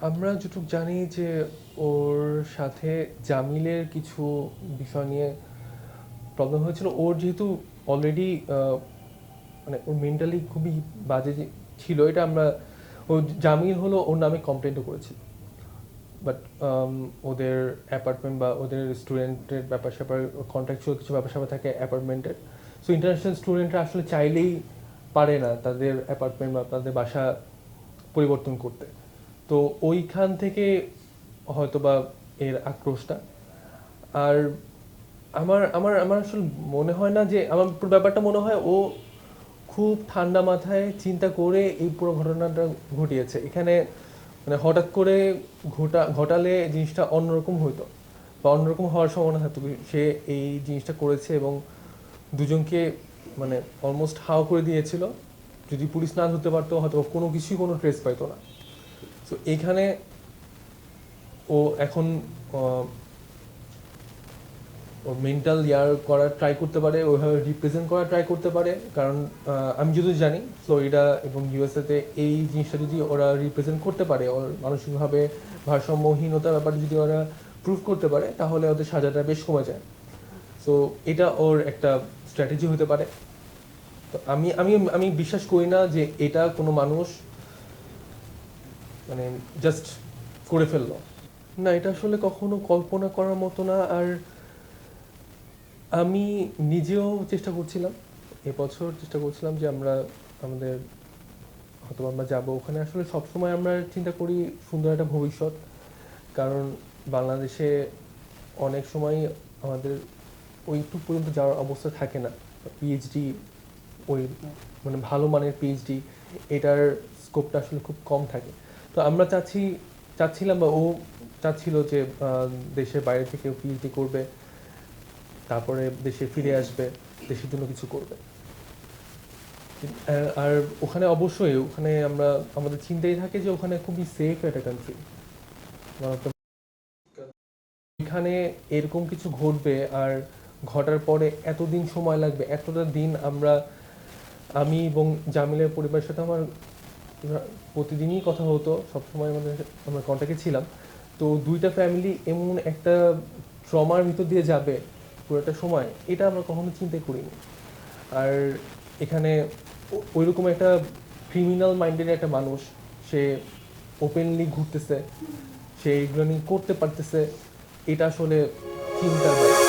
আমরা যেটুকু জানি যে ওর সাথে জামিলের কিছু বিষয় নিয়ে প্রবলেম হয়েছিল। ওর যেহেতু অলরেডি মানে ওর মেন্টালি খুবই বাজে ছিল, এটা আমরা ও জামিল হলো ওর নামে কমপ্লেন্টও করেছিল। বাট ওদের অ্যাপার্টমেন্ট বা ওদের স্টুডেন্টের ব্যাপার স্যাপার কন্ট্রাকচুয়াল কিছু ব্যাপার স্যাপার থাকে অ্যাপার্টমেন্টের। সো ইন্টারন্যাশনাল স্টুডেন্টরা আসলে চাইলেই পারে না তাদের অ্যাপার্টমেন্ট বা তাদের বাসা পরিবর্তন করতে। তো ওইখান থেকে হয়তোবা এর আক্রোশটা। আর আমার আমার আমার আসলে মনে হয় না যে, আমার পুরো ব্যাপারটা মনে হয় ও খুব ঠান্ডা মাথায় চিন্তা করে এই পুরো ঘটনাটা ঘটিয়েছে। এখানে মানে হঠাৎ করে ঘটালে জিনিসটা অন্যরকম হতো বা অন্যরকম হওয়ার সম্ভাবনা থাকতো। সে এই জিনিসটা করেছে এবং দুজনকে মানে অলমোস্ট হাও করে দিয়েছিল। যদি পুলিশ না ধরতে পারতো হয়তো কোনো কিছুই কোনো ট্রেস পাইতো না। সো এইখানে ও এখন ও মেন্টাল করার ট্রাই করতে পারে, ওইভাবে রিপ্রেজেন্ট করার ট্রাই করতে পারে। কারণ আমি যদি জানি ফ্লোরিডা এবং ইউএসএতে এই জিনিসটা যদি ওরা রিপ্রেজেন্ট করতে পারে, ওর মানসিকভাবে ভারসাম্যহীনতার ব্যাপারটা যদি ওরা প্রুভ করতে পারে, তাহলে ওদের সাজাটা বেশ কমে যায়। সো এটা ওর একটা স্ট্র্যাটেজি হতে পারে। তো আমি আমি আমি বিশ্বাস করি না যে এটা কোনো মানুষ মানে জাস্ট করে ফেললো। না, এটা আসলে কখনো কল্পনা করার মতো না। আর আমি নিজেও চেষ্টা করছিলাম, এবছর চেষ্টা করছিলাম যে আমরা আমাদের হয়তো আমরা যাবো ওখানে। আসলে সবসময় আমরা চিন্তা করি সুন্দর একটা ভবিষ্যৎ। কারণ বাংলাদেশে অনেক সময় আমাদের ওইটুকু পর্যন্ত যাওয়ার অবস্থা থাকে না। পিএইচডি, ওই মানে ভালো মানের পিএইচডি, এটার স্কোপটা আসলে খুব কম থাকে। তো আমরা চাচ্ছিলাম বা ও চাচ্ছিল যে দেশের বাইরে থেকে পিএইচডি করবে, তারপরে দেশে ফিরে আসবে, দেশের জন্য কিছু করবে। আর ওখানে অবশ্যই ওখানে আমরা আমাদের চিন্তাই থাকে যে ওখানে খুবই সেফ একটা কান্ট্রি। এখানে এরকম কিছু ঘটবে আর ঘটার পরে এতদিন সময় লাগবে, এতটা দিন আমি এবং জামিলের পরিবারের সাথে আমার প্রতিদিনই কথা হতো, সবসময় আমরা কন্ট্যাক্টে ছিলাম। তো দুইটা ফ্যামিলি এমন একটা ট্রমার ভিতর দিয়ে যাবে পুরোটা সময়, এটা আমরা কখনো চিন্তা করিনি। আর এখানে ওইরকম একটা ক্রিমিনাল মাইন্ডের একটা মানুষ, সে ওপেনলি ঘুরতেছে, সে এগুলো নিয়ে করতে পারতেছে, এটা আসলে চিন্তার বাইরে।